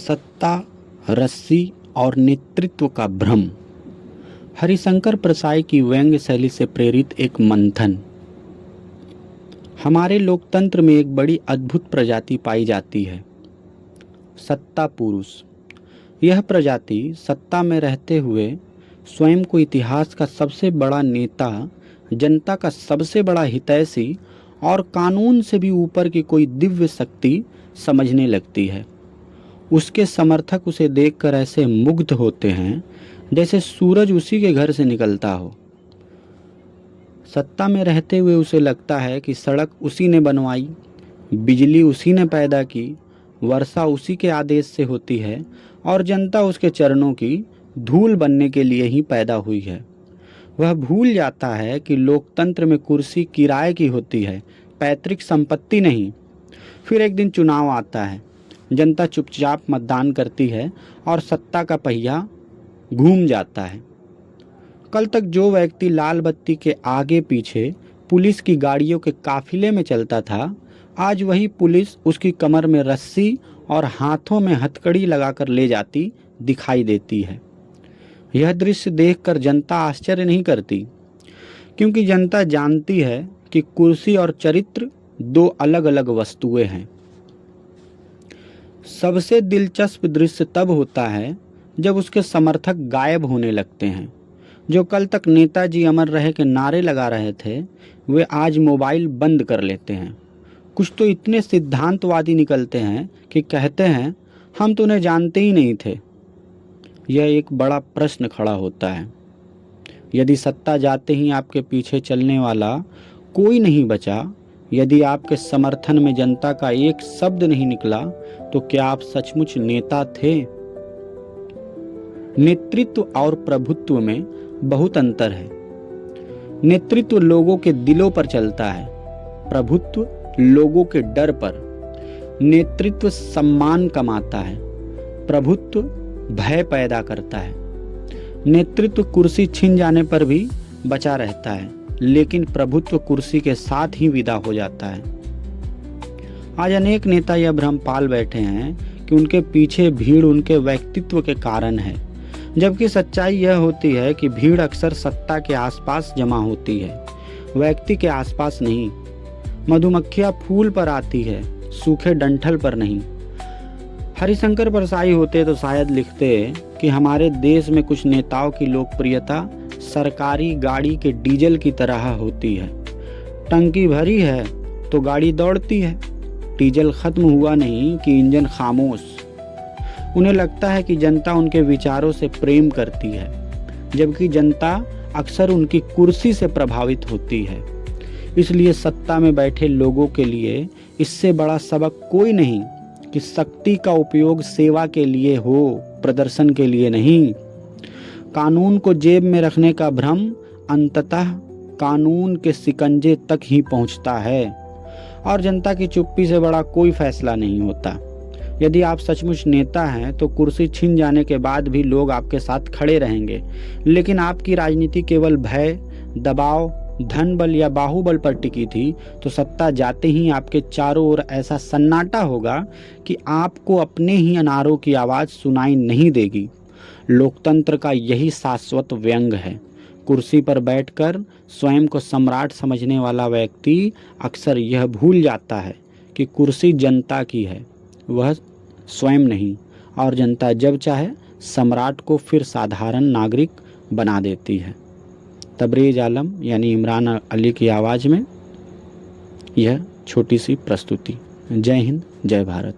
सत्ता, रस्सी और नेतृत्व का भ्रम। हरिशंकर प्रसाई की व्यंग्य शैली से प्रेरित एक मंथन। हमारे लोकतंत्र में एक बड़ी अद्भुत प्रजाति पाई जाती है, सत्ता पुरुष। यह प्रजाति सत्ता में रहते हुए स्वयं को इतिहास का सबसे बड़ा नेता, जनता का सबसे बड़ा हितैषी और कानून से भी ऊपर की कोई दिव्य शक्ति समझने लगती है। उसके समर्थक उसे देखकर ऐसे मुग्ध होते हैं जैसे सूरज उसी के घर से निकलता हो। सत्ता में रहते हुए उसे लगता है कि सड़क उसी ने बनवाई, बिजली उसी ने पैदा की, वर्षा उसी के आदेश से होती है और जनता उसके चरणों की धूल बनने के लिए ही पैदा हुई है। वह भूल जाता है कि लोकतंत्र में कुर्सी किराए की होती है, पैतृक संपत्ति नहीं। फिर एक दिन चुनाव आता है, जनता चुपचाप मतदान करती है और सत्ता का पहिया घूम जाता है। कल तक जो व्यक्ति लाल बत्ती के आगे पीछे पुलिस की गाड़ियों के काफिले में चलता था, आज वही पुलिस उसकी कमर में रस्सी और हाथों में हथकड़ी लगाकर ले जाती दिखाई देती है। यह दृश्य देखकर जनता आश्चर्य नहीं करती, क्योंकि जनता जानती है कि कुर्सी और चरित्र दो अलग अलग वस्तुएं हैं। सबसे दिलचस्प दृश्य तब होता है जब उसके समर्थक गायब होने लगते हैं। जो कल तक नेताजी अमर रहे के नारे लगा रहे थे, वे आज मोबाइल बंद कर लेते हैं। कुछ तो इतने सिद्धांतवादी निकलते हैं कि कहते हैं, हम तो उन्हें जानते ही नहीं थे। यह एक बड़ा प्रश्न खड़ा होता है। यदि सत्ता जाते ही आपके पीछे चलने वाला कोई नहीं बचा, यदि आपके समर्थन में जनता का एक शब्द नहीं निकला, तो क्या आप सचमुच नेता थे? नेतृत्व और प्रभुत्व में बहुत अंतर है। नेतृत्व लोगों के दिलों पर चलता है, प्रभुत्व लोगों के डर पर। नेतृत्व सम्मान कमाता है, प्रभुत्व भय पैदा करता है। नेतृत्व कुर्सी छिन जाने पर भी बचा रहता है, लेकिन प्रभुत्व कुर्सी के साथ ही विदा हो जाता है। आज अनेक नेता यह भ्रम पाल बैठे हैं कि उनके पीछे भीड़ उनके व्यक्तित्व के कारण है, जबकि सच्चाई यह होती है कि भीड़ अक्सर सत्ता के आसपास जमा होती है, व्यक्ति के आसपास नहीं। मधुमक्खियां फूल पर आती है, सूखे डंठल पर नहीं। हरिशंकर प्रसाई होते तो शायद लिखते कि हमारे देश में कुछ नेताओं की लोकप्रियता सरकारी गाड़ी के डीजल की तरह होती है। टंकी भरी है तो गाड़ी दौड़ती है, डीजल खत्म हुआ नहीं कि इंजन खामोश। उन्हें लगता है कि जनता उनके विचारों से प्रेम करती है, जबकि जनता अक्सर उनकी कुर्सी से प्रभावित होती है। इसलिए सत्ता में बैठे लोगों के लिए इससे बड़ा सबक कोई नहीं कि शक्ति का उपयोग सेवा के लिए हो, प्रदर्शन के लिए नहीं। कानून को जेब में रखने का भ्रम अंततः कानून के शिकंजे तक ही पहुंचता है और जनता की चुप्पी से बड़ा कोई फैसला नहीं होता। यदि आप सचमुच नेता हैं तो कुर्सी छिन जाने के बाद भी लोग आपके साथ खड़े रहेंगे, लेकिन आपकी राजनीति केवल भय, दबाव, धन बल या बाहुबल पर टिकी थी, तो सत्ता जाते ही आपके चारों ओर ऐसा सन्नाटा होगा कि आपको अपने ही अनारों की आवाज़ सुनाई नहीं देगी। लोकतंत्र का यही शाश्वत व्यंग है। कुर्सी पर बैठकर स्वयं को सम्राट समझने वाला व्यक्ति अक्सर यह भूल जाता है कि कुर्सी जनता की है, वह स्वयं नहीं, और जनता जब चाहे सम्राट को फिर साधारण नागरिक बना देती है। तबरेज आलम यानी इमरान अली की आवाज़ में यह छोटी सी प्रस्तुति। जय हिंद, जय भारत।